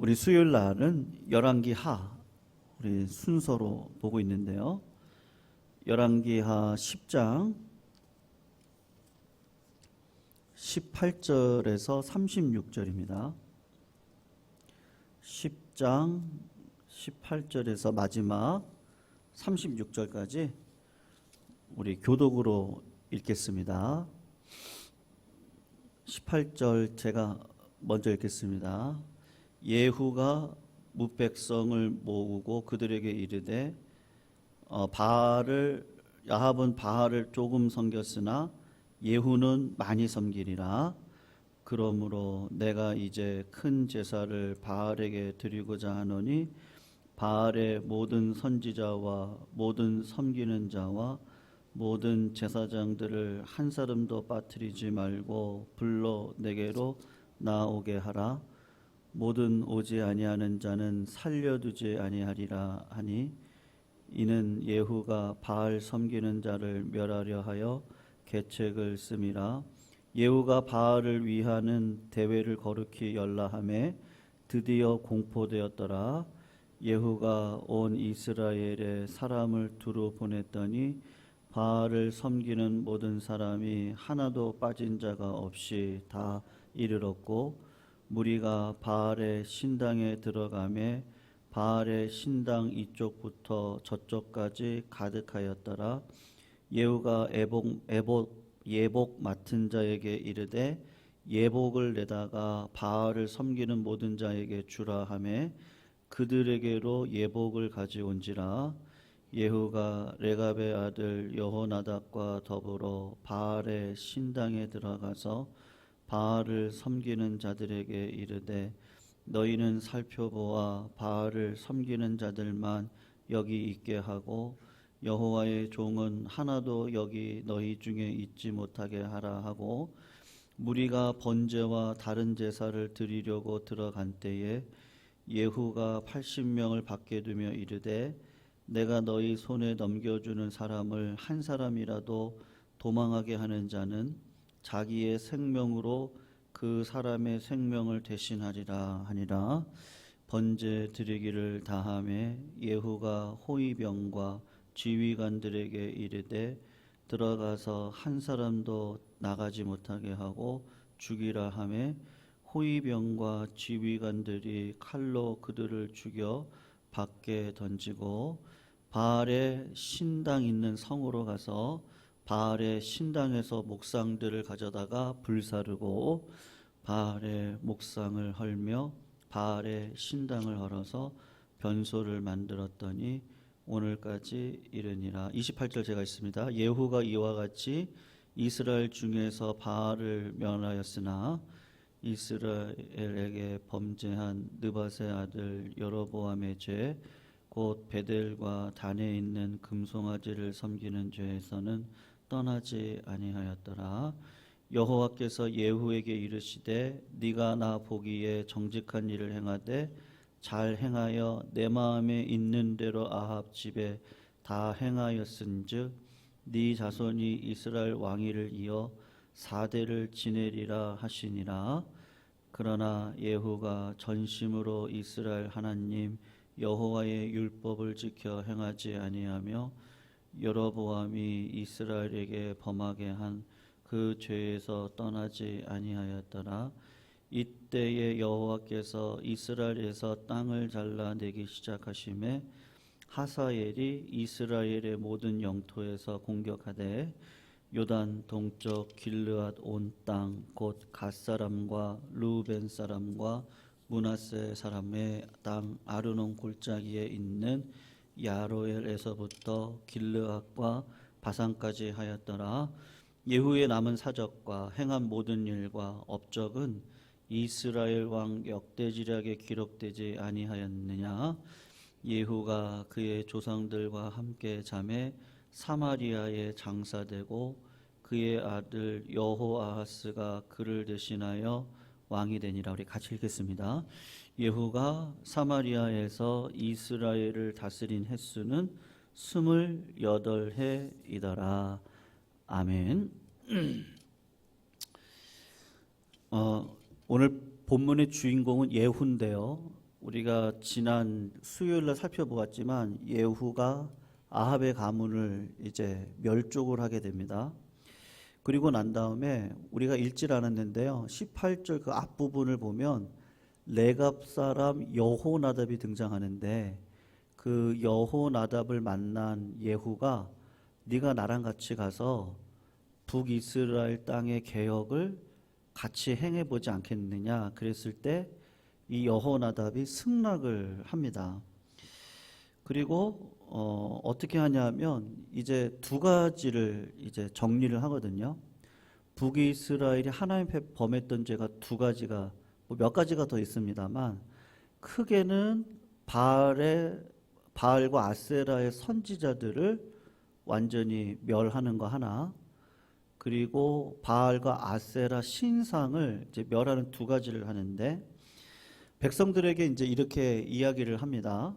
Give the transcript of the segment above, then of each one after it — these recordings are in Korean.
우리 수요일 날은 열왕기하 우리 순서로 보고 있는데요. 열왕기하 10장 18절에서 36절입니다. 10장 18절에서 마지막 36절까지 우리 교독으로 읽겠습니다. 18절 제가 먼저 읽겠습니다. 예후가 뭇백성을 모으고 그들에게 이르되 야합은 바알을 조금 섬겼으나 예후는 많이 섬기리라. 그러므로 내가 이제 큰 제사를 바알에게 드리고자 하노니 바알의 모든 선지자와 모든 섬기는 자와 모든 제사장들을 한 사람도 빠뜨리지 말고 불러 내게로 나오게 하라. 모든 오지 아니하는 자는 살려두지 아니하리라 하니 이는 예후가 바알 섬기는 자를 멸하려 하여 계책을 씀이라. 예후가 바알을 위하는 대회를 거룩히 열라하매 드디어 공포되었더라. 예후가 온 이스라엘에 사람을 두루 보냈더니 바알을 섬기는 모든 사람이 하나도 빠진 자가 없이 다 이르렀고 무리가 바알의 신당에 들어가매 바알의 신당 이쪽부터 저쪽까지 가득하였더라. 예후가 예복 맡은 자에게 이르되 예복을 내다가 바알을 섬기는 모든 자에게 주라 하매 그들에게로 예복을 가져온지라. 예후가 레갑의 아들 여호나답과 더불어 바알의 신당에 들어가서 바알을 섬기는 자들에게 이르되 너희는 살펴보아 바알을 섬기는 자들만 여기 있게 하고 여호와의 종은 하나도 여기 너희 중에 있지 못하게 하라 하고 무리가 번제와 다른 제사를 드리려고 들어간 때에 예후가 80명을 밖에 두며 이르되 내가 너희 손에 넘겨주는 사람을 한 사람이라도 도망하게 하는 자는 자기의 생명으로 그 사람의 생명을 대신하리라 하니라. 번제 드리기를 다하매 예후가 호위병과 지휘관들에게 이르되 들어가서 한 사람도 나가지 못하게 하고 죽이라 하매 호위병과 지휘관들이 칼로 그들을 죽여 밖에 던지고 바알의 신당 있는 성으로 가서 바알의 신당에서 목상들을 가져다가 불사르고 바알의 목상을 헐며 바알의 신당을 헐어서 변소를 만들었더니 오늘까지 이르니라. 28절 제가 있습니다. 예후가 이와 같이 이스라엘 중에서 바알을 멸하였으나 이스라엘에게 범죄한 느밧의 아들 여로보암의 죄 곧 베델과 단에 있는 금송아지를 섬기는 죄에서는 떠나지 아니하였더라. 여호와께서 예후에게 이르시되 네가 나 보기에 정직한 일을 행하되 잘 행하여 내 마음에 있는 대로 아합 집에 다 행하였은즉 네 자손이 이스라엘 왕위를 이어 4대를 지내리라 하시니라. 그러나 예후가 전심으로 이스라엘 하나님 여호와의 율법을 지켜 행하지 아니하며 여로보암이 이스라엘에게 범하게 한 그 죄에서 떠나지 아니하였더라. 이때에 여호와께서 이스라엘에서 땅을 잘라내기 시작하심에 하사엘이 이스라엘의 모든 영토에서 공격하되 요단 동쪽 길르앗 온 땅 곧 갓 사람과 루벤 사람과 므낫세 사람의 땅 아르논 골짜기에 있는 야로엘에서부터 길르앗과 바산까지 하였더라. 예후의 남은 사적과 행한 모든 일과 업적은 이스라엘 왕 역대지략에 기록되지 아니하였느냐. 예후가 그의 조상들과 함께 잠에 사마리아에 장사되고 그의 아들 여호아하스가 그를 대신하여 왕이 되니라. 우리 같이 읽겠습니다. 예후가 사마리아에서 이스라엘을 다스린 횟수는 28해이더라. 아멘. 오늘 본문의 주인공은 예후인데요. 우리가 지난 수요일 날 살펴보았지만 예후가 아합의 가문을 이제 멸족을 하게 됩니다. 그리고 난 다음에 우리가 읽질 않았는데요. 18절 그 앞부분을 보면 레갑 사람 여호나답이 등장하는데 그 여호나답을 만난 예후가 네가 나랑 같이 가서 북이스라엘 땅의 개혁을 같이 행해보지 않겠느냐 그랬을 때 이 여호나답이 승낙을 합니다. 그리고 어떻게 하냐면 이제 두 가지를 이제 정리를 하거든요. 북이스라엘이 하나님 앞에 범했던 죄가 두 가지가 뭐 몇 가지가 더 있습니다만 크게는 바알과 아세라의 선지자들을 완전히 멸하는 거 하나, 그리고 바알과 아세라 신상을 이제 멸하는 두 가지를 하는데 백성들에게 이제 이렇게 이야기를 합니다.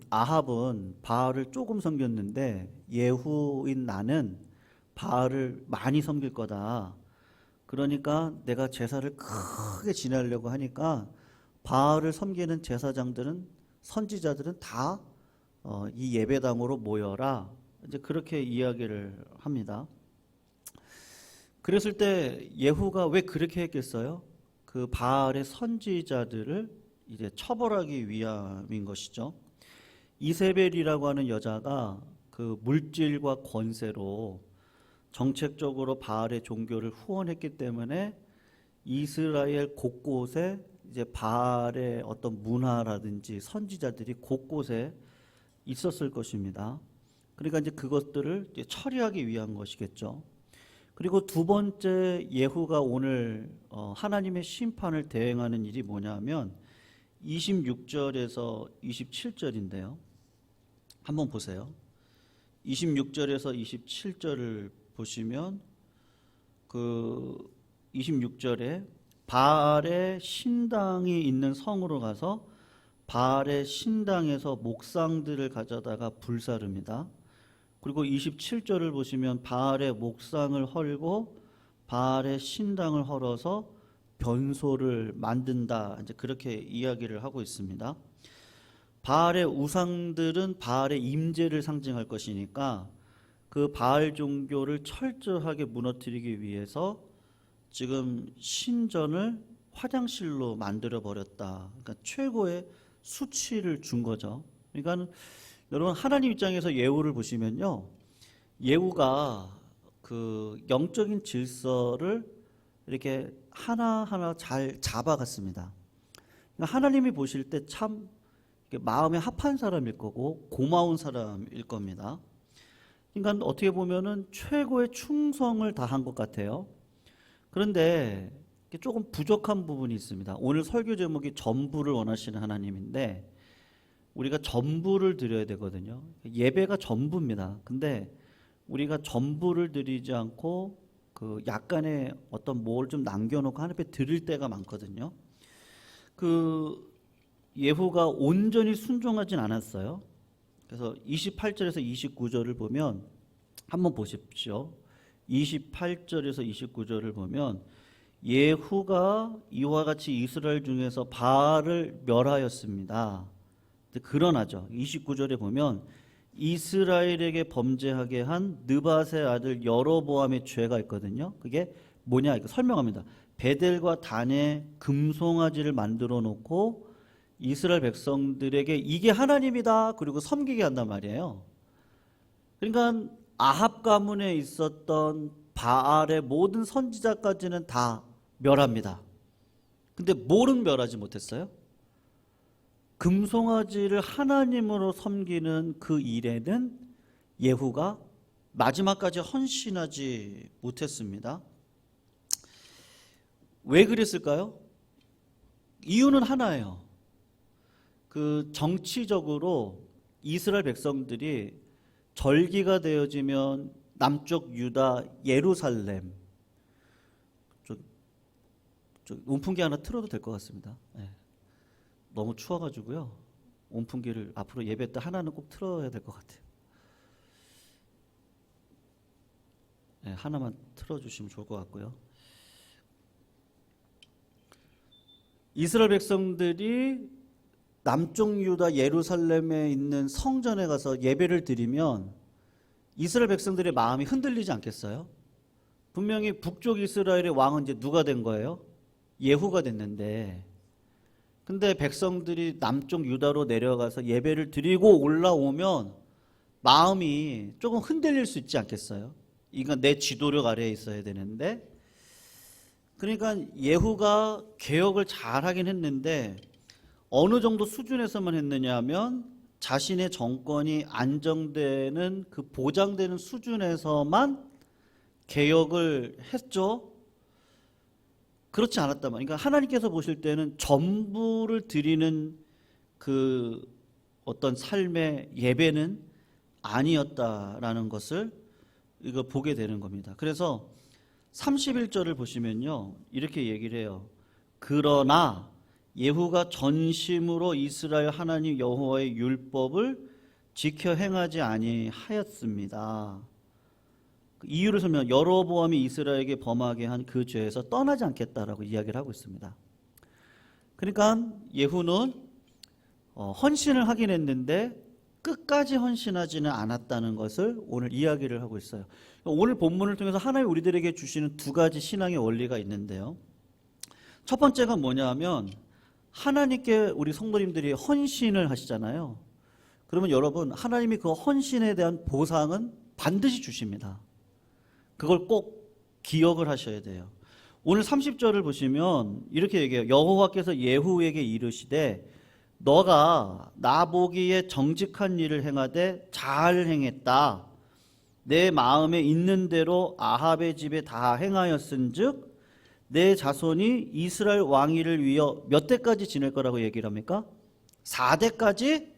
아합은 바알을 조금 섬겼는데 예후인 나는 바알을 많이 섬길 거다. 그러니까 내가 제사를 크게 지내려고 하니까 바알을 섬기는 제사장들은 선지자들은 다 이 예배당으로 모여라. 이제 그렇게 이야기를 합니다. 그랬을 때 예후가 왜 그렇게 했겠어요? 그 바알의 선지자들을 이제 처벌하기 위함인 것이죠. 이세벨이라고 하는 여자가 그 물질과 권세로 정책적으로 바알의 종교를 후원했기 때문에 이스라엘 곳곳에 이제 바알의 어떤 문화라든지 선지자들이 곳곳에 있었을 것입니다. 그러니까 이제 그것들을 이제 처리하기 위한 것이겠죠. 그리고 두 번째 예후가 오늘 하나님의 심판을 대행하는 일이 뭐냐면 26절에서 27절인데요. 한번 보세요. 26절에서 27절을 보시면 그 26절에 바알의 신당이 있는 성으로 가서 바알의 신당에서 목상들을 가져다가 불사릅니다. 그리고 27절을 보시면 바알의 목상을 헐고 바알의 신당을 헐어서 변소를 만든다. 이제 그렇게 이야기를 하고 있습니다. 바알의 우상들은 바알의 임재를 상징할 것이니까 그 바알 종교를 철저하게 무너뜨리기 위해서 지금 신전을 화장실로 만들어 버렸다. 그러니까 최고의 수치를 준 거죠. 그러니까 여러분 하나님 입장에서 예후를 보시면요, 예후가 그 영적인 질서를 이렇게 하나하나 잘 잡아갔습니다. 그러니까 하나님이 보실 때 참 마음에 합한 사람일 거고 고마운 사람일 겁니다. 그러니까 어떻게 보면은 최고의 충성을 다한 것 같아요. 그런데 조금 부족한 부분이 있습니다. 오늘 설교 제목이 전부를 원하시는 하나님인데 우리가 전부를 드려야 되거든요. 예배가 전부입니다. 근데 우리가 전부를 드리지 않고 그 약간의 어떤 뭘 좀 남겨놓고 하나님 앞에 드릴 때가 많거든요. 그 예후가 온전히 순종하진 않았어요. 그래서 28절에서 29절을 보면 한번 보십시오. 28절에서 29절을 보면 예후가 이와 같이 이스라엘 중에서 바알을 멸하였습니다. 그러나죠. 29절에 보면 이스라엘에게 범죄하게 한 느밧의 아들 여로보암의 죄가 있거든요. 그게 뭐냐? 이거 설명합니다. 베델과 단에 금송아지를 만들어 놓고 이스라엘 백성들에게 이게 하나님이다 그리고 섬기게 한단 말이에요. 그러니까 아합 가문에 있었던 바알의 모든 선지자까지는 다 멸합니다. 근데 뭐는 멸하지 못했어요? 금송아지를 하나님으로 섬기는 그 일에는 예후가 마지막까지 헌신하지 못했습니다. 왜 그랬을까요? 이유는 하나예요. 그 정치적으로 이스라엘 백성들이 절기가 되어지면 남쪽 유다 예루살렘, 온풍기 하나 틀어도 될 것 같습니다. 네. 너무 추워가지고요. 온풍기를 앞으로 예배 때 하나는 꼭 틀어야 될 것 같아요. 네, 하나만 틀어주시면 좋을 것 같고요. 이스라엘 백성들이 남쪽 유다 예루살렘에 있는 성전에 가서 예배를 드리면 이스라엘 백성들의 마음이 흔들리지 않겠어요? 분명히 북쪽 이스라엘의 왕은 이제 누가 된 거예요? 예후가 됐는데, 근데 백성들이 남쪽 유다로 내려가서 예배를 드리고 올라오면 마음이 조금 흔들릴 수 있지 않겠어요? 이건 내 지도력 아래에 있어야 되는데, 그러니까 예후가 개혁을 잘 하긴 했는데 어느 정도 수준에서만 했느냐 하면 자신의 정권이 안정되는 그 보장되는 수준에서만 개혁을 했죠. 그렇지 않았단 말이에요. 그러니까 하나님께서 보실 때는 전부를 드리는 그 어떤 삶의 예배는 아니었다라는 것을 이거 보게 되는 겁니다. 그래서 31절을 보시면요, 이렇게 얘기를 해요. 그러나 예후가 전심으로 이스라엘 하나님 여호와의 율법을 지켜 행하지 아니하였습니다. 이유를 설명, 여로보암이 이스라엘에게 범하게 한 그 죄에서 떠나지 않겠다라고 이야기를 하고 있습니다. 그러니까 예후는 헌신을 하긴 했는데 끝까지 헌신하지는 않았다는 것을 오늘 이야기를 하고 있어요. 오늘 본문을 통해서 하나님 우리들에게 주시는 두 가지 신앙의 원리가 있는데요. 첫 번째가 뭐냐 하면 하나님께 우리 성도님들이 헌신을 하시잖아요. 그러면 여러분, 하나님이 그 헌신에 대한 보상은 반드시 주십니다. 그걸 꼭 기억을 하셔야 돼요. 오늘 30절을 보시면 이렇게 얘기해요. 여호와께서 예후에게 이르시되 너가 나 보기에 정직한 일을 행하되 잘 행했다. 내 마음에 있는 대로 아합의 집에 다 행하였은즉 내 자손이 이스라엘 왕위를 위하여 몇 대까지 지낼 거라고 얘기를 합니까? 4대까지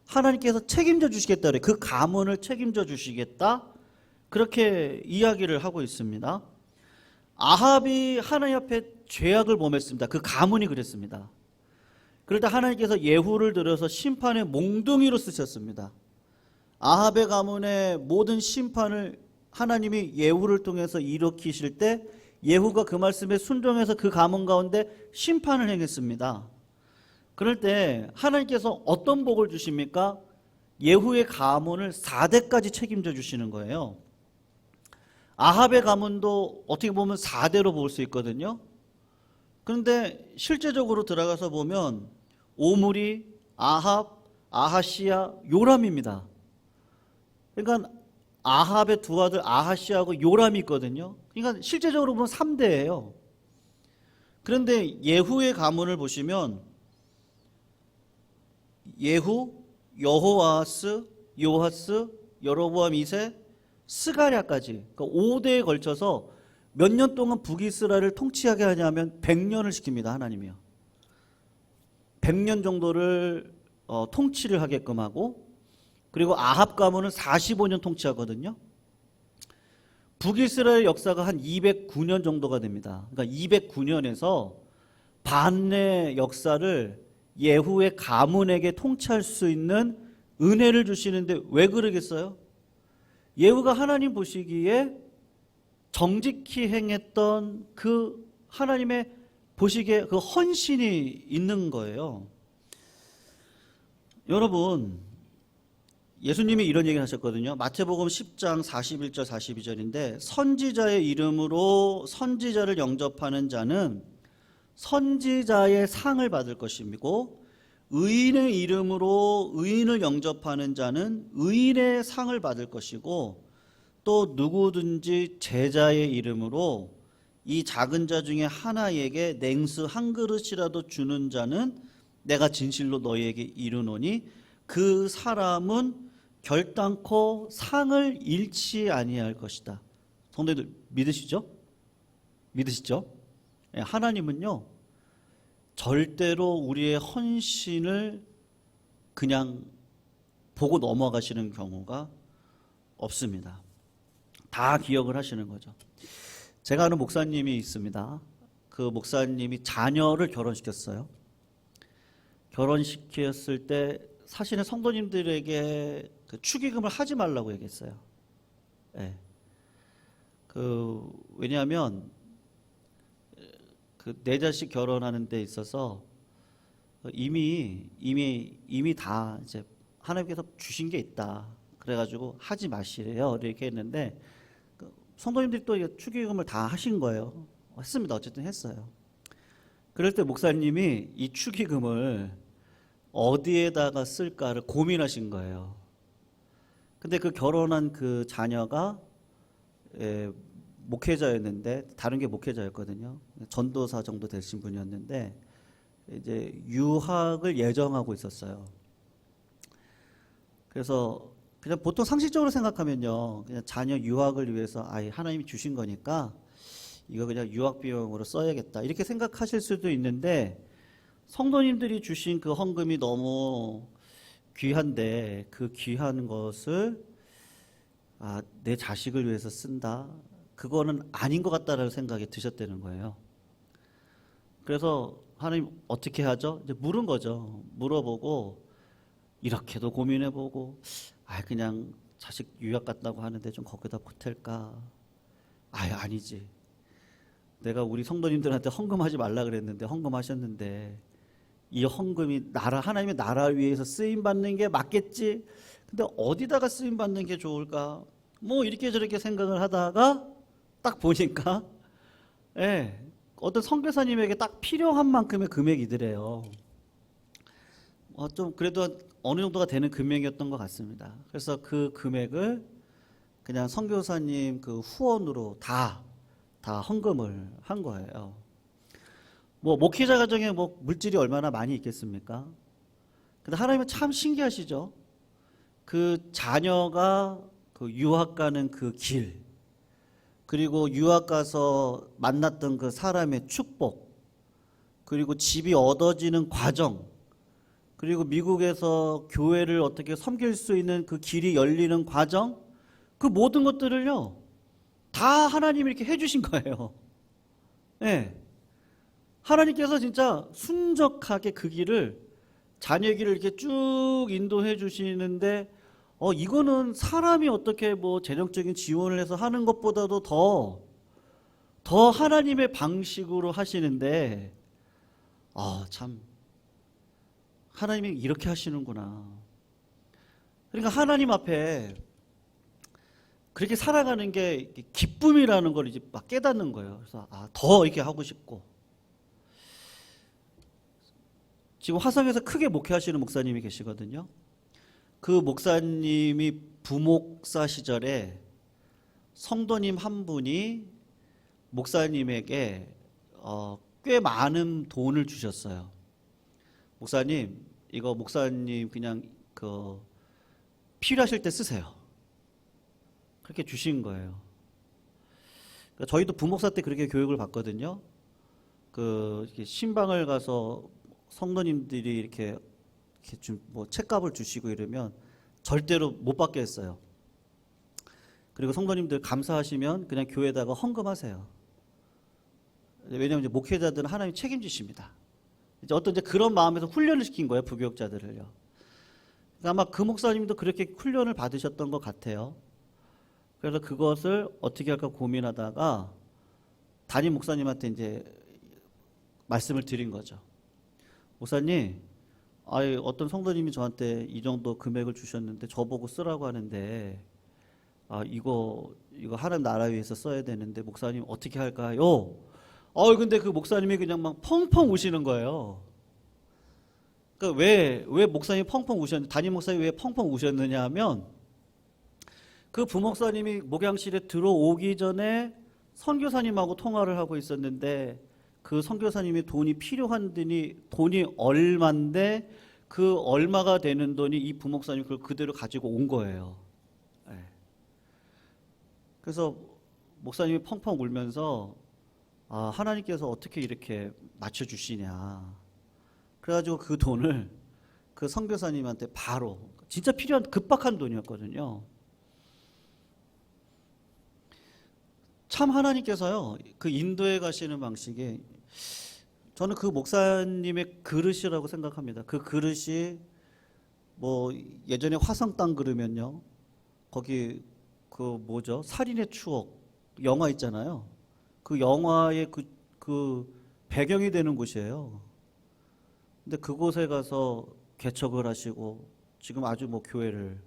하나님께서 책임져 주시겠다. 그 가문을 책임져 주시겠다. 그렇게 이야기를 하고 있습니다. 아합이 하나님 앞에 죄악을 범했습니다. 그 가문이 그랬습니다. 그럴 때 하나님께서 예후를 들어서 심판의 몽둥이로 쓰셨습니다. 아합의 가문의 모든 심판을 하나님이 예후를 통해서 일으키실 때 예후가 그 말씀에 순종해서 그 가문 가운데 심판을 행했습니다. 그럴 때 하나님께서 어떤 복을 주십니까? 예후의 가문을 4대까지 책임져 주시는 거예요. 아합의 가문도 어떻게 보면 4대로 볼 수 있거든요. 그런데 실제적으로 들어가서 보면 오므리, 아합, 아하시야, 요람입니다. 그러니까 아합의 두 아들 아하시야하고 요람이 있거든요. 그러니까 실제적으로 보면 3대예요. 그런데 예후의 가문을 보시면 예후, 여호아스, 요하스, 여로보암 2세, 스가랴까지, 그러니까 5대에 걸쳐서 몇 년 동안 북이스라엘을 통치하게 하냐면 100년을 시킵니다. 하나님이요. 100년 정도를 통치를 하게끔 하고, 그리고 아합 가문은 45년 통치하거든요. 북이스라엘 역사가 한 209년 정도가 됩니다. 그러니까 209년에서 반의 역사를 예후의 가문에게 통치할 수 있는 은혜를 주시는데 왜 그러겠어요? 예후가 하나님 보시기에 정직히 행했던 그 하나님의 보시기에 그 헌신이 있는 거예요. 여러분, 예수님이 이런 얘기를 하셨거든요. 마태복음 10장 41절 42절인데 선지자의 이름으로 선지자를 영접하는 자는 선지자의 상을 받을 것이고 의인의 이름으로 의인을 영접하는 자는 의인의 상을 받을 것이고 또 누구든지 제자의 이름으로 이 작은 자 중에 하나에게 냉수 한 그릇이라도 주는 자는 내가 진실로 너희에게 이르노니 그 사람은 결단코 상을 잃지 아니할 것이다. 성도님들 믿으시죠? 믿으시죠? 하나님은요 절대로 우리의 헌신을 그냥 보고 넘어가시는 경우가 없습니다. 다 기억을 하시는 거죠. 제가 아는 목사님이 있습니다. 그 목사님이 자녀를 결혼시켰어요. 결혼시켰을 때 사실은 성도님들에게 그 축의금을 하지 말라고 얘기했어요. 네. 왜냐하면 그 내 자식 결혼하는 데 있어서 이미 다 이제 하나님께서 주신 게 있다. 그래가지고 하지 마시래요. 이렇게 했는데 그 성도님들이 또 이게 축의금을 다 하신 거예요. 했습니다. 어쨌든 했어요. 그럴 때 목사님이 이 축의금을 어디에다가 쓸까를 고민하신 거예요. 근데 그 결혼한 그 자녀가 목회자였는데 다른 게 목회자였거든요. 전도사 정도 되신 분이었는데 이제 유학을 예정하고 있었어요. 그래서 그냥 보통 상식적으로 생각하면요, 그냥 자녀 유학을 위해서 하나님이 주신 거니까 이거 그냥 유학 비용으로 써야겠다 이렇게 생각하실 수도 있는데 성도님들이 주신 그 헌금이 너무 귀한데 그 귀한 것을 내 자식을 위해서 쓴다? 그거는 아닌 것 같다라는 생각이 드셨다는 거예요. 그래서 하나님 어떻게 하죠? 이제 물은 거죠. 물어보고 이렇게도 고민해보고 그냥 자식 유학 갔다고 하는데 좀 거기다 보탤까? 아니지. 내가 우리 성도님들한테 헌금하지 말라 그랬는데 헌금하셨는데 이 헌금이 하나님의 나라 위해서 쓰임 받는 게 맞겠지. 근데 어디다가 쓰임 받는 게 좋을까? 뭐 이렇게 저렇게 생각을 하다가 딱 보니까 어떤 선교사님에게 딱 필요한 만큼의 금액이더래요. 좀 그래도 어느 정도가 되는 금액이었던 것 같습니다. 그래서 그 금액을 그냥 선교사님 그 후원으로 다 헌금을 한 거예요. 뭐 목회자 가정에 뭐 물질이 얼마나 많이 있겠습니까? 근데 하나님은 참 신기하시죠. 그 자녀가 그 유학 가는 그 길, 그리고 유학 가서 만났던 그 사람의 축복, 그리고 집이 얻어지는 과정, 그리고 미국에서 교회를 어떻게 섬길 수 있는 그 길이 열리는 과정, 그 모든 것들을요 다 하나님이 이렇게 해주신 거예요. 하나님께서 진짜 순적하게 그 길을, 자녀의 길을 이렇게 쭉 인도해 주시는데 이거는 사람이 어떻게 뭐 재정적인 지원을 해서 하는 것보다도 더 하나님의 방식으로 하시는데 참 하나님이 이렇게 하시는구나. 그러니까 하나님 앞에 그렇게 살아가는 게 기쁨이라는 걸 이제 막 깨닫는 거예요. 그래서 더 이렇게 하고 싶고. 지금 화성에서 크게 목회하시는 목사님이 계시거든요. 그 목사님이 부목사 시절에 성도님 한 분이 목사님에게 꽤 많은 돈을 주셨어요. 목사님, 이거 목사님 그냥 필요하실 때 쓰세요. 그렇게 주신 거예요. 그러니까 저희도 부목사 때 그렇게 교육을 받거든요. 신방을 가서 성도님들이 이렇게 좀 뭐 책값을 주시고 이러면 절대로 못 받게 했어요. 그리고 성도님들 감사하시면 그냥 교회에다가 헌금하세요. 왜냐하면 이제 목회자들은 하나님 책임지십니다. 이제 어떤 그런 마음에서 훈련을 시킨 거예요, 부교육자들을요. 그러니까 아마 그 목사님도 그렇게 훈련을 받으셨던 것 같아요. 그래서 그것을 어떻게 할까 고민하다가 담임 목사님한테 이제 말씀을 드린 거죠. 목사님, 어떤 성도님이 저한테 이 정도 금액을 주셨는데 저보고 쓰라고 하는데 이거 하나님 나라 위해서 써야 되는데 목사님 어떻게 할까요? 근데 그 목사님이 그냥 막 펑펑 우시는 거예요. 그러니까 왜 목사님이 펑펑 우셨는지, 담임 목사님이 왜 펑펑 우셨느냐 하면 그 부목사님이 목양실에 들어오기 전에 선교사님하고 통화를 하고 있었는데 그 선교사님이 돈이 필요한 돈이 얼마인데 그 얼마가 되는 돈이 이 부목사님이 그걸 그대로 가지고 온 거예요. 그래서 목사님이 펑펑 울면서 하나님께서 어떻게 이렇게 맞춰주시냐. 그래가지고 그 돈을 그 선교사님한테 바로, 진짜 필요한 급박한 돈이었거든요. 참 하나님께서요, 그 인도에 가시는 방식이, 저는 그 목사님의 그릇이라고 생각합니다. 그 그릇이 뭐 예전에 화성 땅 그러면요, 거기 살인의 추억 영화 있잖아요. 그 영화의 그 배경이 되는 곳이에요. 근데 그곳에 가서 개척을 하시고 지금 아주 뭐 교회를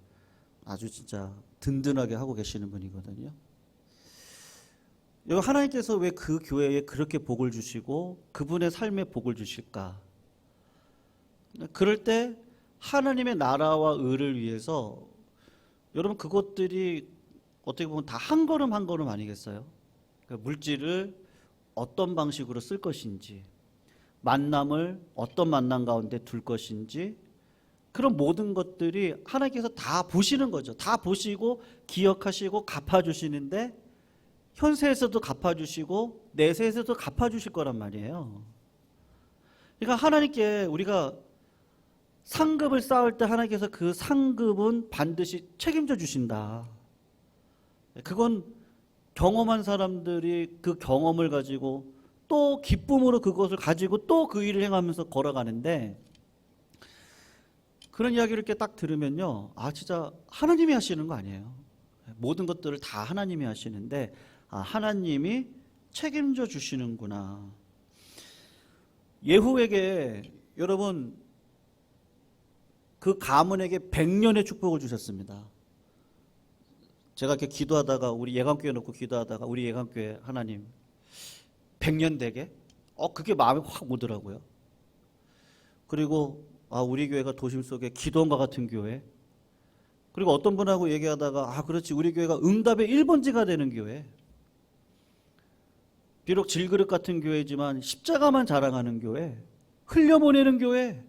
아주 진짜 든든하게 하고 계시는 분이거든요. 여기 하나님께서 왜 그 교회에 그렇게 복을 주시고 그분의 삶에 복을 주실까? 그럴 때 하나님의 나라와 의를 위해서 여러분 그것들이 어떻게 보면 다 한 걸음 한 걸음 아니겠어요? 그러니까 물질을 어떤 방식으로 쓸 것인지, 만남을 어떤 만남 가운데 둘 것인지, 그런 모든 것들이 하나님께서 다 보시는 거죠. 다 보시고 기억하시고 갚아주시는데 현세에서도 갚아주시고 내세에서도 갚아주실 거란 말이에요. 그러니까 하나님께 우리가 상급을 쌓을 때 하나님께서 그 상급은 반드시 책임져 주신다. 그건 경험한 사람들이 그 경험을 가지고 또 기쁨으로 그것을 가지고 또 그 일을 행하면서 걸어가는데, 그런 이야기를 이렇게 딱 들으면요, 아 진짜 하나님이 하시는 거 아니에요. 모든 것들을 다 하나님이 하시는데 아 하나님이 책임져 주시는구나. 예후에게 여러분 그 가문에게 100년의 축복을 주셨습니다. 제가 이렇게 기도하다가 우리 예강교회 놓고 기도하다가 우리 예강교회 하나님 100년 되게? 그게 마음에 확 오더라고요. 그리고 우리 교회가 도심 속에 기도원과 같은 교회. 그리고 어떤 분하고 얘기하다가 그렇지 우리 교회가 응답의 1번지가 되는 교회. 비록 질그릇 같은 교회지만 십자가만 자랑하는 교회. 흘려보내는 교회.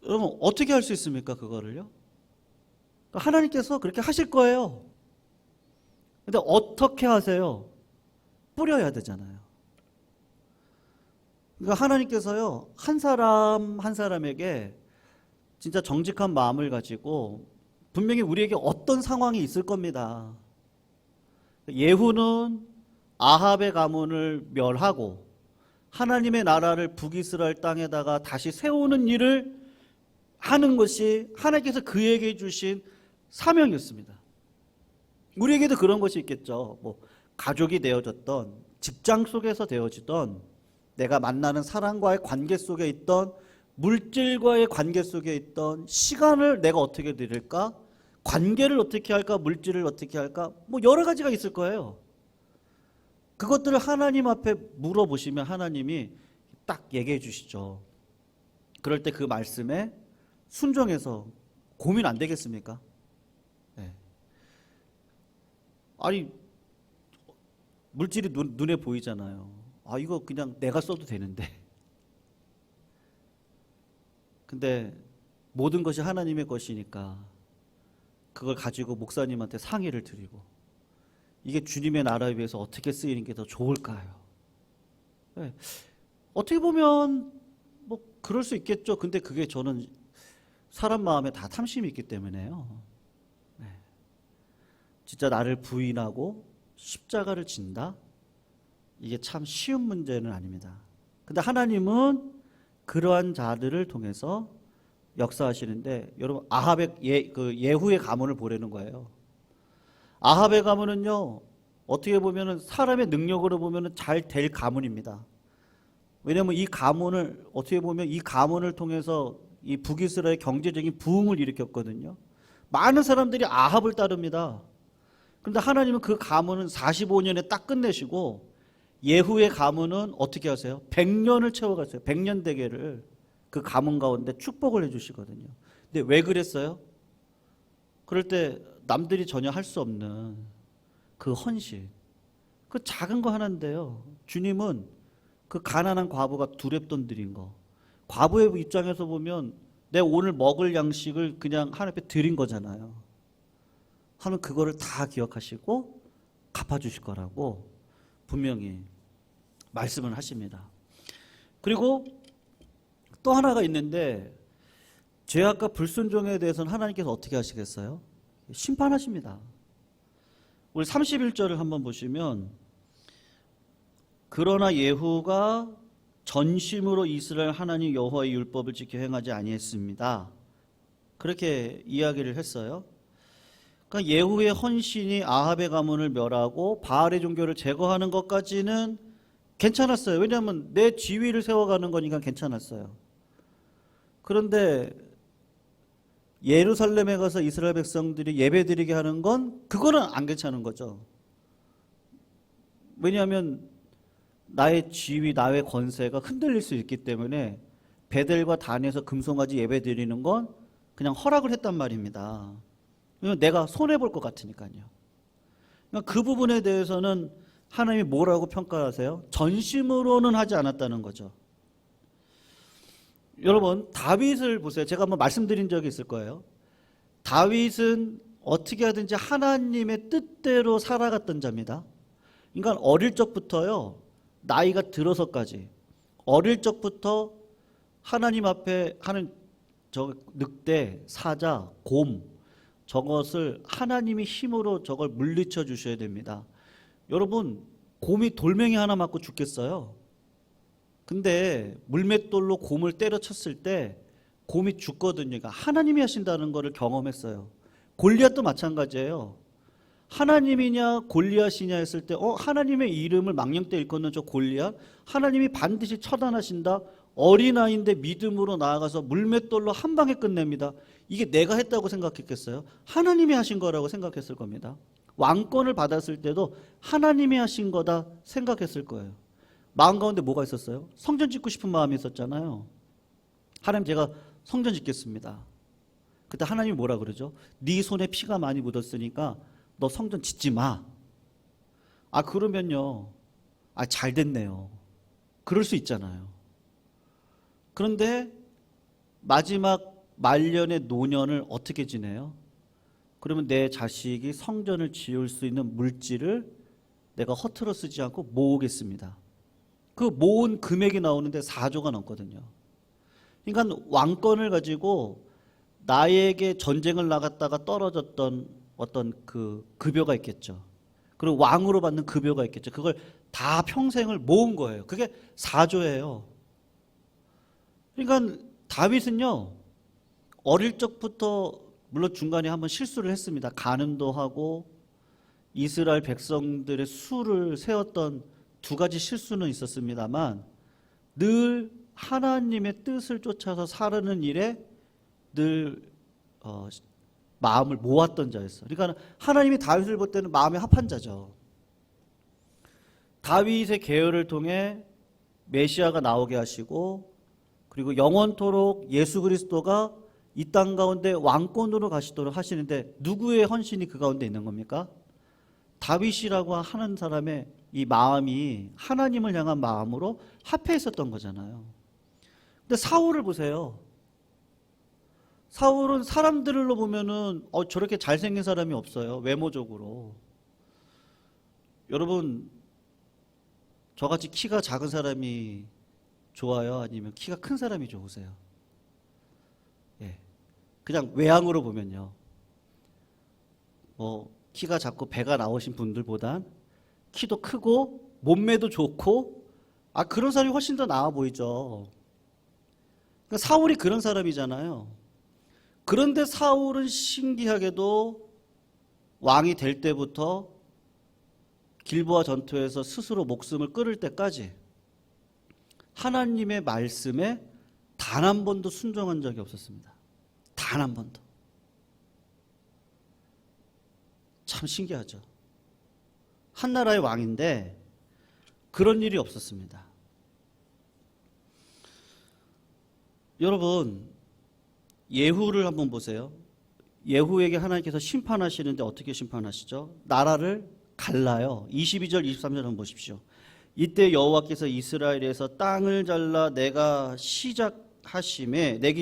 여러분 어떻게 할 수 있습니까 그거를요? 하나님께서 그렇게 하실 거예요. 근데 어떻게 하세요? 뿌려야 되잖아요. 그러니까 하나님께서요 한 사람 한 사람에게 진짜 정직한 마음을 가지고 분명히 우리에게 어떤 상황이 있을 겁니다. 예후는 아합의 가문을 멸하고 하나님의 나라를 북이스라엘 땅에다가 다시 세우는 일을 하는 것이 하나님께서 그에게 주신 사명이었습니다. 우리에게도 그런 것이 있겠죠. 뭐 가족이 되어졌던, 직장 속에서 되어지던, 내가 만나는 사람과의 관계 속에 있던, 물질과의 관계 속에 있던, 시간을 내가 어떻게 드릴까? 관계를 어떻게 할까? 물질을 어떻게 할까? 뭐 여러 가지가 있을 거예요. 그것들을 하나님 앞에 물어보시면 하나님이 딱 얘기해 주시죠. 그럴 때 그 말씀에 순종해서 고민 안 되겠습니까? 네. 아니 물질이 눈에 보이잖아요. 이거 그냥 내가 써도 되는데. 근데 모든 것이 하나님의 것이니까 그걸 가지고 목사님한테 상의를 드리고 이게 주님의 나라에 위해서 어떻게 쓰이는 게 더 좋을까요? 네. 어떻게 보면 뭐 그럴 수 있겠죠. 근데 그게 저는 사람 마음에 다 탐심이 있기 때문에요. 네. 진짜 나를 부인하고 십자가를 진다? 이게 참 쉬운 문제는 아닙니다. 근데 하나님은 그러한 자들을 통해서 역사하시는데, 여러분 아합의 예후의 가문을 보라는 거예요. 아합의 가문은요 어떻게 보면은 사람의 능력으로 보면은 잘 될 가문입니다. 왜냐하면 이 가문을 어떻게 보면 이 가문을 통해서 이 북이스라엘 경제적인 부흥을 일으켰거든요. 많은 사람들이 아합을 따릅니다. 그런데 하나님은 그 가문은 45년에 딱 끝내시고 예후의 가문은 어떻게 하세요? 100년을 채워갔어요. 100년 대계를 그 가문 가운데 축복을 해주시거든요. 근데 왜 그랬어요? 그럴 때 남들이 전혀 할 수 없는 그 헌신, 그 작은 거 하나인데요. 주님은 그 가난한 과부가 두렵돈 드린 거, 과부의 입장에서 보면 내 오늘 먹을 양식을 그냥 하나님 앞에 드린 거잖아요. 하나님 그거를 다 기억하시고 갚아주실 거라고 분명히 말씀을 하십니다. 그리고 또 하나가 있는데, 죄악과 불순종에 대해서는 하나님께서 어떻게 하시겠어요? 심판하십니다. 우리 31절을 한번 보시면, 그러나 예후가 전심으로 이스라엘 하나님 여호와의 율법을 지켜 행하지 아니했습니다. 그렇게 이야기를 했어요. 그러니까 예후의 헌신이 아합의 가문을 멸하고 바알의 종교를 제거하는 것까지는 괜찮았어요. 왜냐하면 내 지위를 세워가는 거니까 괜찮았어요. 그런데 예루살렘에 가서 이스라엘 백성들이 예배드리게 하는 건 그거는 안 괜찮은 거죠. 왜냐하면 나의 지위, 나의 권세가 흔들릴 수 있기 때문에 베델과 단에서 금송아지 예배드리는 건 그냥 허락을 했단 말입니다. 왜냐하면 내가 손해볼 것 같으니까요. 그러니까 그 부분에 대해서는 하나님이 뭐라고 평가하세요? 전심으로는 하지 않았다는 거죠. 여러분, 다윗을 보세요. 제가 한번 말씀드린 적이 있을 거예요. 다윗은 어떻게 하든지 하나님의 뜻대로 살아갔던 자입니다. 그러니까 어릴 적부터요, 나이가 들어서까지 어릴 적부터 하나님 앞에 하는 저 늑대, 사자, 곰, 저것을 하나님의 힘으로 저걸 물리쳐 주셔야 됩니다. 여러분, 곰이 돌멩이 하나 맞고 죽겠어요? 근데 물맷돌로 곰을 때려쳤을 때 곰이 죽거든요. 그러니까 하나님이 하신다는 것을 경험했어요. 골리앗도 마찬가지예요. 하나님이냐 골리앗이냐 했을 때 하나님의 이름을 망령때 일컫는 저 골리앗, 하나님이 반드시 처단하신다. 어린아이인데 믿음으로 나아가서 물맷돌로 한 방에 끝냅니다. 이게 내가 했다고 생각했겠어요? 하나님이 하신 거라고 생각했을 겁니다. 왕권을 받았을 때도 하나님이 하신 거다 생각했을 거예요. 마음 가운데 뭐가 있었어요? 성전 짓고 싶은 마음이 있었잖아요. 하나님, 제가 성전 짓겠습니다. 그때 하나님이 뭐라 그러죠? 네 손에 피가 많이 묻었으니까 너 성전 짓지 마. 그러면요, 잘 됐네요. 그럴 수 있잖아요. 그런데 마지막 말년의 노년을 어떻게 지내요? 그러면 내 자식이 성전을 지을 수 있는 물질을 내가 허투루 쓰지 않고 모으겠습니다. 그 모은 금액이 나오는데 4조가 넘거든요. 그러니까 왕권을 가지고 나에게 전쟁을 나갔다가 떨어졌던 어떤 그 급여가 있겠죠. 그리고 왕으로 받는 급여가 있겠죠. 그걸 다 평생을 모은 거예요. 그게 4조예요. 그러니까 다윗은요, 어릴 적부터 물론 중간에 한번 실수를 했습니다. 간음도 하고 이스라엘 백성들의 수를 세웠던 두 가지 실수는 있었습니다만 늘 하나님의 뜻을 쫓아서 살아는 일에 늘 마음을 모았던 자였어요. 그러니까 하나님이 다윗을 볼 때는 마음의 합한 자죠. 다윗의 계열을 통해 메시아가 나오게 하시고, 그리고 영원토록 예수 그리스도가 이 땅 가운데 왕권으로 가시도록 하시는데 누구의 헌신이 그 가운데 있는 겁니까? 다윗이라고 하는 사람의 이 마음이 하나님을 향한 마음으로 합해 있었던 거잖아요. 근데 사울을 보세요. 사울은 사람들로 보면은 저렇게 잘생긴 사람이 없어요. 외모적으로. 여러분, 저같이 키가 작은 사람이 좋아요? 아니면 키가 큰 사람이 좋으세요? 예. 그냥 외향으로 보면요. 키가 작고 배가 나오신 분들보단 키도 크고 몸매도 좋고 그런 사람이 훨씬 더 나아 보이죠. 그러니까 사울이 그런 사람이잖아요. 그런데 사울은 신기하게도 왕이 될 때부터 길보아 전투에서 스스로 목숨을 끊을 때까지 하나님의 말씀에 단 한 번도 순종한 적이 없었습니다. 단 한 번도. 참 신기하죠. 한 나라의 왕인데 그런 일이 없었습니다. 여러분, 예후를 한번 보세요. 예후에게 하나님께서 심판하시는데 어떻게 심판하시죠? 나라를 갈라요. 22절 23절 한번 보십시오. 이때 여호와께서 이스라엘에서 땅을 잘라 내기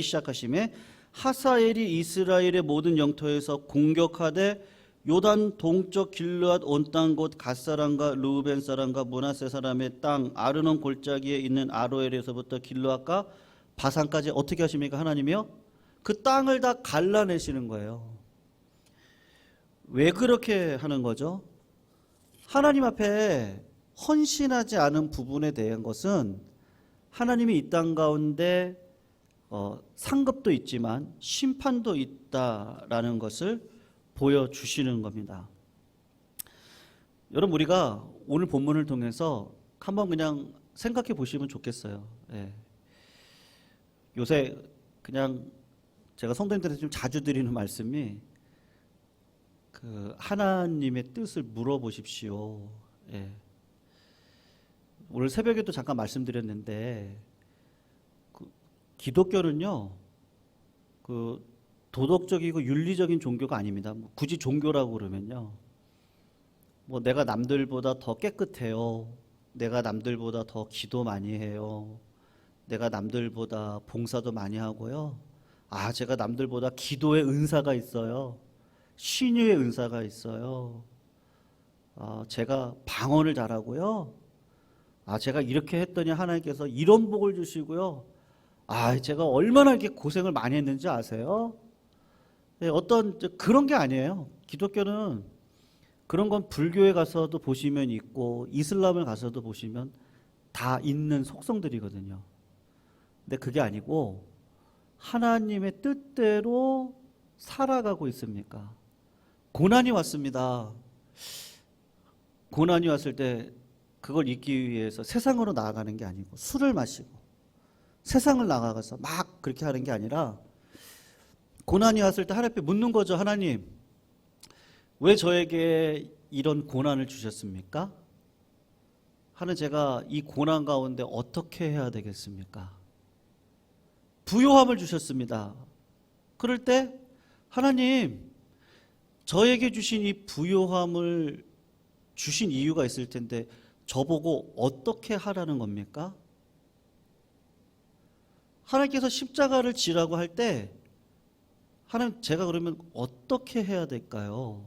시작하심에 하사엘이 이스라엘의 모든 영토에서 공격하되 요단 동쪽 길르앗 온 땅 곧 갓사람과 르우벤 사람과 므낫세 사람의 땅 아르논 골짜기에 있는 아로엘에서부터 길르앗과 바산까지 어떻게 하십니까? 하나님이요? 그 땅을 다 갈라내시는 거예요. 왜 그렇게 하는 거죠? 하나님 앞에 헌신하지 않은 부분에 대한 것은 하나님이 이 땅 가운데 상급도 있지만 심판도 있다라는 것을 보여주시는 겁니다. 여러분, 우리가 오늘 본문을 통해서 한번 그냥 생각해 보시면 좋겠어요. 예. 요새 그냥 제가 성도님들한테 좀 자주 드리는 말씀이 그 하나님의 뜻을 물어보십시오. 예. 오늘 새벽에도 잠깐 말씀드렸는데 그 기독교는요, 그 도덕적이고 윤리적인 종교가 아닙니다. 굳이 종교라고 그러면요, 뭐 내가 남들보다 더 깨끗해요, 내가 남들보다 더 기도 많이 해요, 내가 남들보다 봉사도 많이 하고요, 아 제가 남들보다 기도의 은사가 있어요, 신유의 은사가 있어요, 제가 방언을 잘하고요, 제가 이렇게 했더니 하나님께서 이런 복을 주시고요, 제가 얼마나 이렇게 고생을 많이 했는지 아세요? 네, 어떤 그런 게 아니에요. 기독교는 그런 건 불교에 가서도 보시면 있고 이슬람을 가서도 보시면 다 있는 속성들이거든요. 근데 그게 아니고 하나님의 뜻대로 살아가고 있습니까? 고난이 왔습니다. 고난이 왔을 때 그걸 잊기 위해서 세상으로 나아가는 게 아니고 술을 마시고 세상을 나가서 막 그렇게 하는 게 아니라 고난이 왔을 때 하나님 앞에 묻는 거죠. 하나님, 왜 저에게 이런 고난을 주셨습니까? 하는 제가 이 고난 가운데 어떻게 해야 되겠습니까? 부요함을 주셨습니다. 그럴 때 하나님, 저에게 주신 이 부요함을 주신 이유가 있을 텐데 저보고 어떻게 하라는 겁니까? 하나님께서 십자가를 지라고 할 때 하나님, 제가 그러면 어떻게 해야 될까요?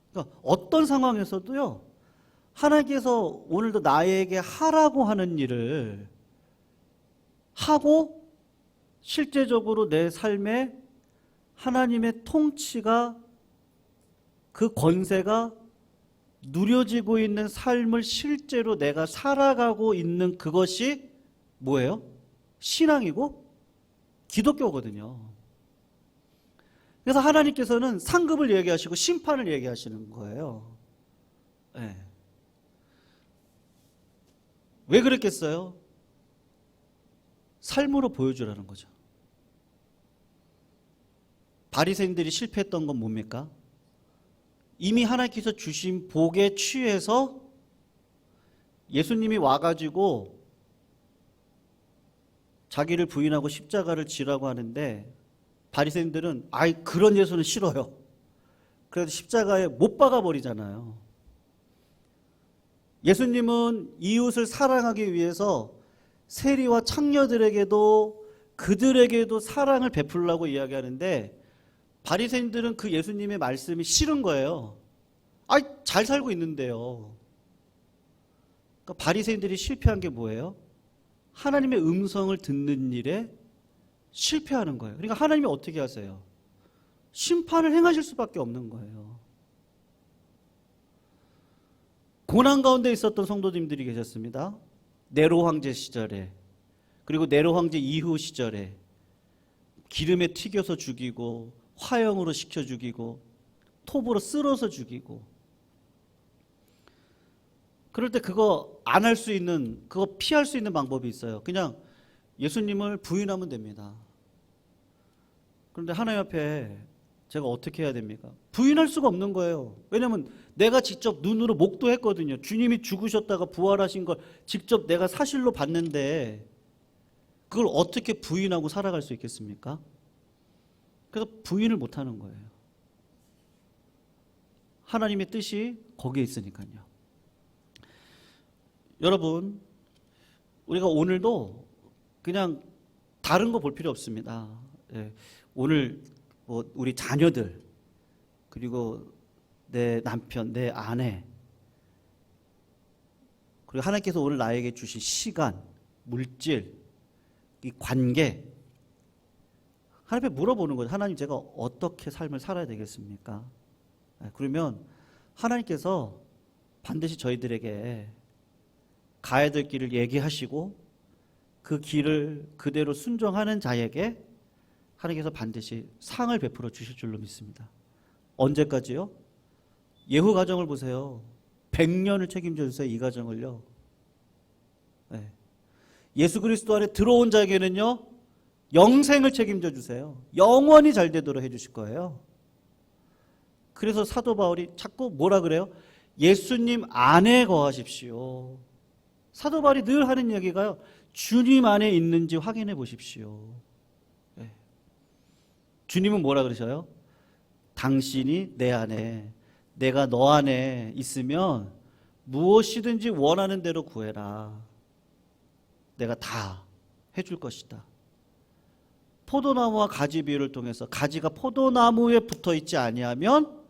그러니까 어떤 상황에서도요, 하나님께서 오늘도 나에게 하라고 하는 일을 하고 실제적으로 내 삶에 하나님의 통치가, 그 권세가 누려지고 있는 삶을 실제로 내가 살아가고 있는 그것이 뭐예요? 신앙이고 기독교거든요. 그래서 하나님께서는 상급을 얘기하시고 심판을 얘기하시는 거예요. 네. 왜 그랬겠어요? 삶으로 보여주라는 거죠. 바리새인들이 실패했던 건 뭡니까? 이미 하나님께서 주신 복에 취해서 예수님이 와가지고 자기를 부인하고 십자가를 지라고 하는데 바리새인들은 그런 예수는 싫어요. 그래서 십자가에 못 박아 버리잖아요. 예수님은 이웃을 사랑하기 위해서 세리와 창녀들에게도 그들에게도 사랑을 베풀라고 이야기하는데 바리새인들은 그 예수님의 말씀이 싫은 거예요. 잘 살고 있는데요. 그러니까 바리새인들이 실패한 게 뭐예요? 하나님의 음성을 듣는 일에 실패하는 거예요. 그러니까 하나님이 어떻게 하세요? 심판을 행하실 수밖에 없는 거예요. 고난 가운데 있었던 성도님들이 계셨습니다. 네로 황제 시절에, 그리고 네로 황제 이후 시절에 기름에 튀겨서 죽이고 화형으로 시켜 죽이고 톱으로 쓸어서 죽이고, 그럴 때 그거 안 할 수 있는, 그거 피할 수 있는 방법이 있어요. 그냥 예수님을 부인하면 됩니다. 그런데 하나님 앞에 제가 어떻게 해야 됩니까? 부인할 수가 없는 거예요. 왜냐하면 내가 직접 눈으로 목도했거든요. 주님이 죽으셨다가 부활하신 걸 직접 내가 사실로 봤는데 그걸 어떻게 부인하고 살아갈 수 있겠습니까? 그래서 부인을 못하는 거예요. 하나님의 뜻이 거기에 있으니까요. 여러분, 우리가 오늘도 그냥 다른 거 볼 필요 없습니다. 오늘 우리 자녀들, 그리고 내 남편, 내 아내, 그리고 하나님께서 오늘 나에게 주신 시간, 물질, 이 관계, 하나님 앞에 물어보는 거죠. 하나님, 제가 어떻게 삶을 살아야 되겠습니까? 그러면 하나님께서 반드시 저희들에게 가야 될 길을 얘기하시고 그 길을 그대로 순종하는 자에게 하나님께서 반드시 상을 베풀어 주실 줄로 믿습니다. 언제까지요? 예후 가정을 보세요. 100년을 책임져 주세요. 이 가정을요. 네. 예수 그리스도 안에 들어온 자에게는요, 영생을 책임져 주세요. 영원히 잘 되도록 해주실 거예요. 그래서 사도 바울이 자꾸 뭐라 그래요? 예수님 안에 거하십시오. 사도 바울이 늘 하는 얘기가요, 주님 안에 있는지 확인해 보십시오. 네. 주님은 뭐라 그러셔요? 당신이 내 안에, 내가 너 안에 있으면 무엇이든지 원하는 대로 구해라. 내가 다 해줄 것이다. 포도나무와 가지 비유를 통해서 가지가 포도나무에 붙어 있지 아니하면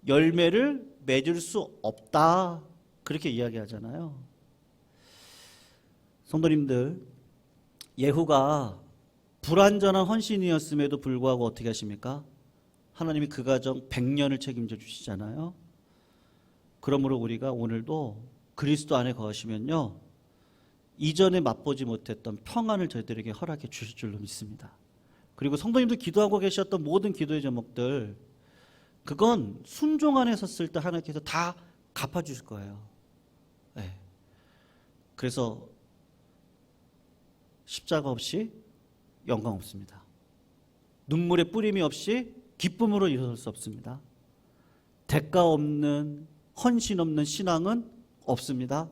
열매를 맺을 수 없다. 그렇게 이야기하잖아요. 성도님들, 예후가 불완전한 헌신이었음에도 불구하고 어떻게 하십니까? 하나님이 그 가정 100년을 책임져 주시잖아요. 그러므로 우리가 오늘도 그리스도 안에 거하시면요, 이전에 맛보지 못했던 평안을 저희들에게 허락해 주실 줄로 믿습니다. 그리고 성도님들 기도하고 계셨던 모든 기도의 제목들, 그건 순종 안에 섰을 때 하나님께서 다 갚아주실 거예요. 네. 그래서 십자가 없이 영광 없습니다. 눈물의 뿌림이 없이 기쁨으로 일어설 수 없습니다. 대가 없는, 헌신 없는 신앙은 없습니다.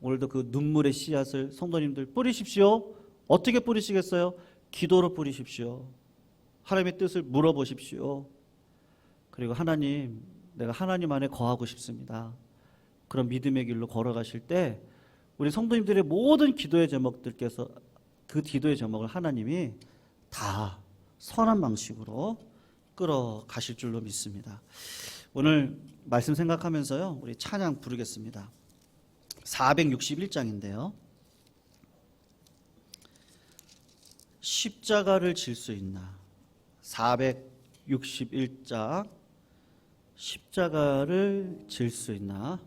오늘도 그 눈물의 씨앗을 성도님들 뿌리십시오. 어떻게 뿌리시겠어요? 기도로 뿌리십시오. 하나님의 뜻을 물어보십시오. 그리고 하나님, 내가 하나님 안에 거하고 싶습니다. 그런 믿음의 길로 걸어가실 때 우리 성도님들의 모든 기도의 제목들께서 그 기도의 제목을 하나님이 다 선한 방식으로 끌어가실 줄로 믿습니다. 오늘 말씀 생각하면서요, 우리 찬양 부르겠습니다. 461장인데요. 십자가를 질 수 있나? 461장 십자가를 질 수 있나?